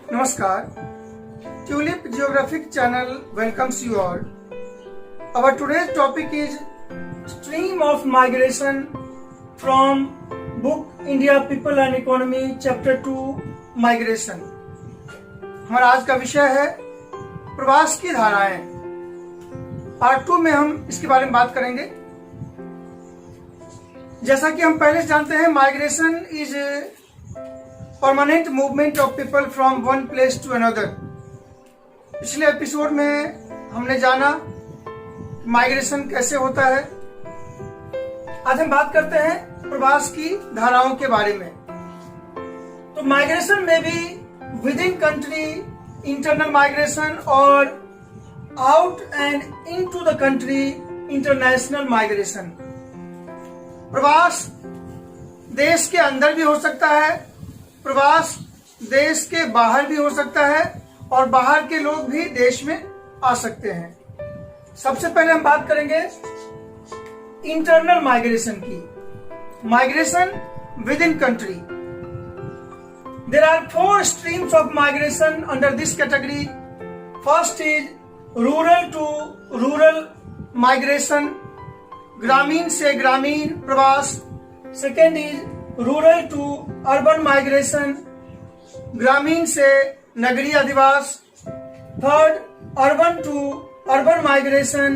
Namaskar. Tulip Geographic Channel welcomes you all. Our today's topic is Stream of Migration from book India People and Economy Chapter 2 Migration. हमारा आज का विषय है प्रवास की धाराएं. पार्ट 2 में हम इसके बारे में बात करेंगे. जैसा कि हम पहले से जानते हैं, migration is permanent movement of people from one place to another. पिछले एपिसोड में हमने जाना माइग्रेशन कैसे होता है. आज हम बात करते हैं प्रवास की धाराओं के बारे में. तो माइग्रेशन में भी within country internal migration और out and into the country international migration. प्रवास देश के अंदर भी हो सकता है, प्रवास देश के बाहर भी हो सकता है और बाहर के लोग भी देश में आ सकते हैं. सबसे पहले हम बात करेंगे इंटरनल माइग्रेशन की. Migration within country. There are 4 streams of migration under this category. First is rural to rural migration, ग्रामीण से ग्रामीण प्रवास. Second is rural to urban migration, ग्रामीण से नगरीय अधिवास. Third, urban to urban migration,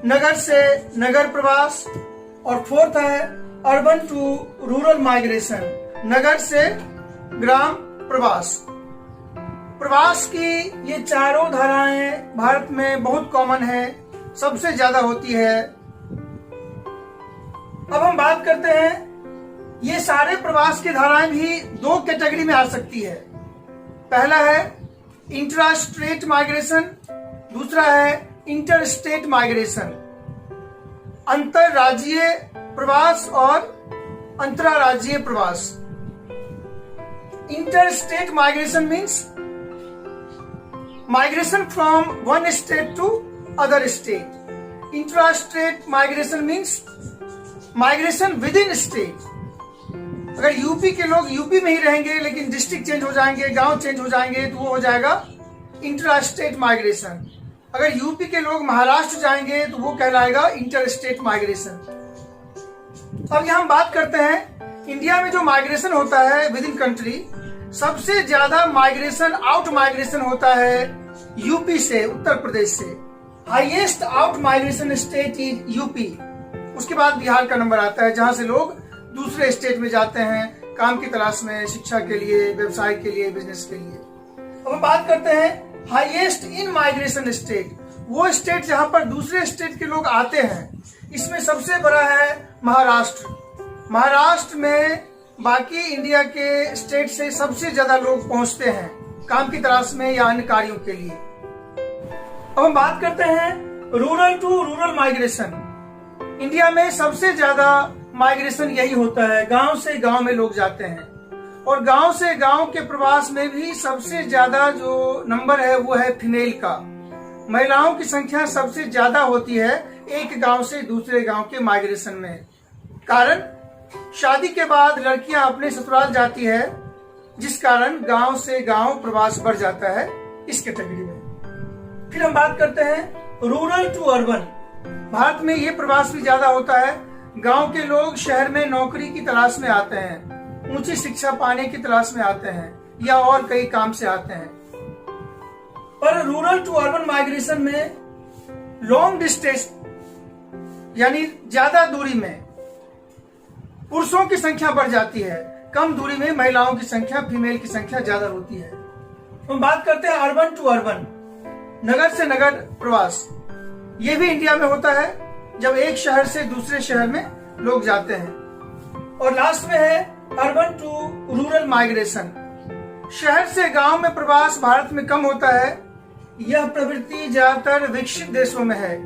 नगर से नगर प्रवास. और फोर्थ है अर्बन टू रूरल माइग्रेशन, नगर से ग्राम प्रवास. प्रवास की ये चारों धाराएं भारत में बहुत कॉमन है, सबसे ज्यादा होती है. अब हम बात करते हैं, ये सारे प्रवास की धाराएं भी 2 कैटेगरी में आ सकती है. पहला है इंट्रा स्टेट माइग्रेशन, दूसरा है इंटर स्टेट माइग्रेशन. अंतरराज्यीय प्रवास और अंतरराज्यीय प्रवास. Inter state migration means migration from one state to other state. Intra state migration means migration within state. अगर यूपी के लोग यूपी में ही रहेंगे लेकिन डिस्ट्रिक्ट चेंज हो जाएंगे, गांव चेंज हो जाएंगे, तो वो हो जाएगा इंट्रा स्टेट माइग्रेशन. अगर यूपी के लोग महाराष्ट्र जाएंगे तो वो कहलाएगा इंटर स्टेट माइग्रेशन. अब यहां हम बात करते हैं इंडिया में जो माइग्रेशन होता है विद इन कंट्री, सबसे ज्यादा माइग्रेशन आउट माइग्रेशन होता है यूपी से, उत्तर प्रदेश से. Highest out migration state is UP. उसके बाद बिहार का नंबर आता है, जहां से लोग दूसरे स्टेट में जाते हैं काम की तलाश में, शिक्षा के लिए, व्यवसाय के लिए, बिजनेस के लिए. अब हम बात करते हैं हाईएस्ट इन माइग्रेशन स्टेट. वो स्टेट जहां पर दूसरे स्टेट के लोग आते हैं, इसमें सबसे बड़ा है महाराष्ट्र. महाराष्ट्र में बाकी इंडिया के स्टेट से सबसे ज्यादा लोग पहुंचते हैं काम की तलाश में या अन्य कार्यों के लिए. अब हम बात करते हैं rural to rural migration. India में सबसे ज्यादा माइग्रेशन यही होता है, गांव से गांव में लोग जाते हैं. और गांव से गांव के प्रवास में भी सबसे ज्यादा जो नंबर है वो है फीमेल का. महिलाओं की संख्या सबसे ज्यादा होती है एक गांव से दूसरे गांव के माइग्रेशन में. कारण शादी के बाद लड़कियां अपने ससुराल जाती है, जिस कारण गांव से गांव प्रवास बढ़ जाता है इस कैटेगरी में. फिर हम बात करते हैं रूरल टू अर्बन. भारत में ये प्रवास भी ज्यादा होता है. गांव के लोग शहर में नौकरी की तलाश में आते हैं, ऊंची शिक्षा पाने की तलाश में आते हैं या और कई काम से आते हैं. पर रूरल टू अर्बन माइग्रेशन में लॉन्ग डिस्टेंस यानी ज्यादा दूरी में पुरुषों की संख्या बढ़ जाती है, कम दूरी में महिलाओं की संख्या, फीमेल की संख्या ज्यादा होती है. हम बात करते हैं अर्बन टू अर्बन, नगर से नगर प्रवास. ये भी इंडिया में होता है जब एक शहर से दूसरे शहर में लोग जाते हैं. और लास्ट में है अर्बन टू रूरल माइग्रेशन. शहर से गांव में प्रवास भारत में कम होता है. यह प्रवृत्ति ज्यादातर विकसित देशों में है,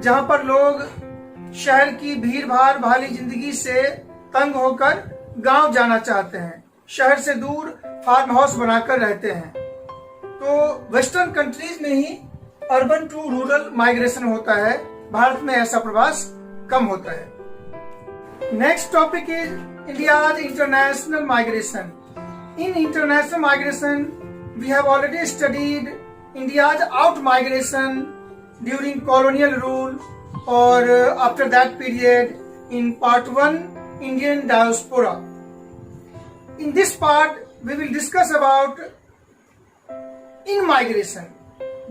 जहां पर लोग शहर की भीड़ भाड़ वाली जिंदगी से तंग होकर गांव जाना चाहते हैं, शहर से दूर फार्म हाउस बनाकर रहते हैं. तो वेस्टर्न कंट्रीज में ही अर्बन टू रूरल माइग्रेशन होता है, भारत में ऐसा प्रवास कम होता है. Next topic is India's international migration. In international migration, we have already studied India's out migration during colonial rule or after that period in part 1, Indian diaspora. In this part, we will discuss about in migration.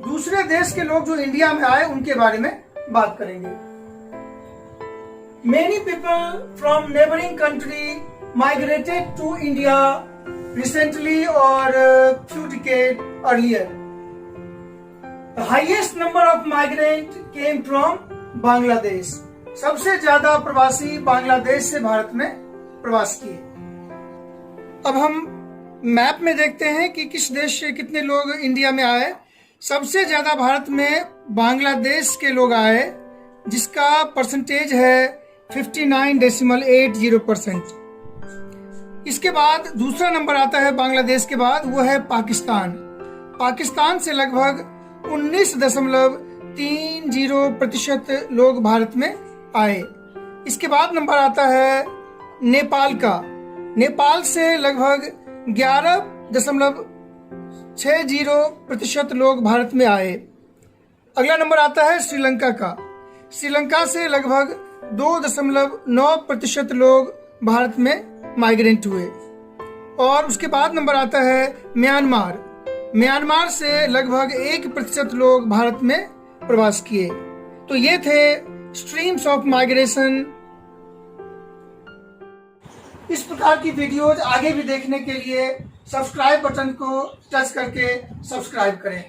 दूसरे देश के लोग जो India में आए उनके बारे में बात करेंगे. Many people from neighboring country migrated to India recently or few decades earlier. The highest number of migrants came from Bangladesh. सबसे ज्यादा प्रवासी बांग्लादेश से भारत में प्रवास किए. अब हम मैप में देखते हैं कि किस देश से कितने लोग इंडिया में आए. सबसे ज्यादा भारत में बांग्लादेश के लोग आए, जिसका परसेंटेज है 59.80%. इसके बाद दूसरा नंबर आता है बांग्लादेश के बाद, वो है पाकिस्तान. पाकिस्तान से लगभग 19.30% लोग भारत में आए. इसके बाद नंबर आता है नेपाल का. नेपाल से लगभग 11.60% लोग भारत में आए. अगला नंबर आता है श्रीलंका का. श्रीलंका से लगभग 2.9% लोग भारत में माइग्रेंट हुए. और उसके बाद नंबर आता है म्यांमार. म्यांमार से लगभग 1% लोग भारत में प्रवास किए. तो ये थे स्ट्रीम्स ऑफ माइग्रेशन. इस प्रकार की वीडियोज आगे भी देखने के लिए सब्सक्राइब बटन को टच करके सब्सक्राइब करें.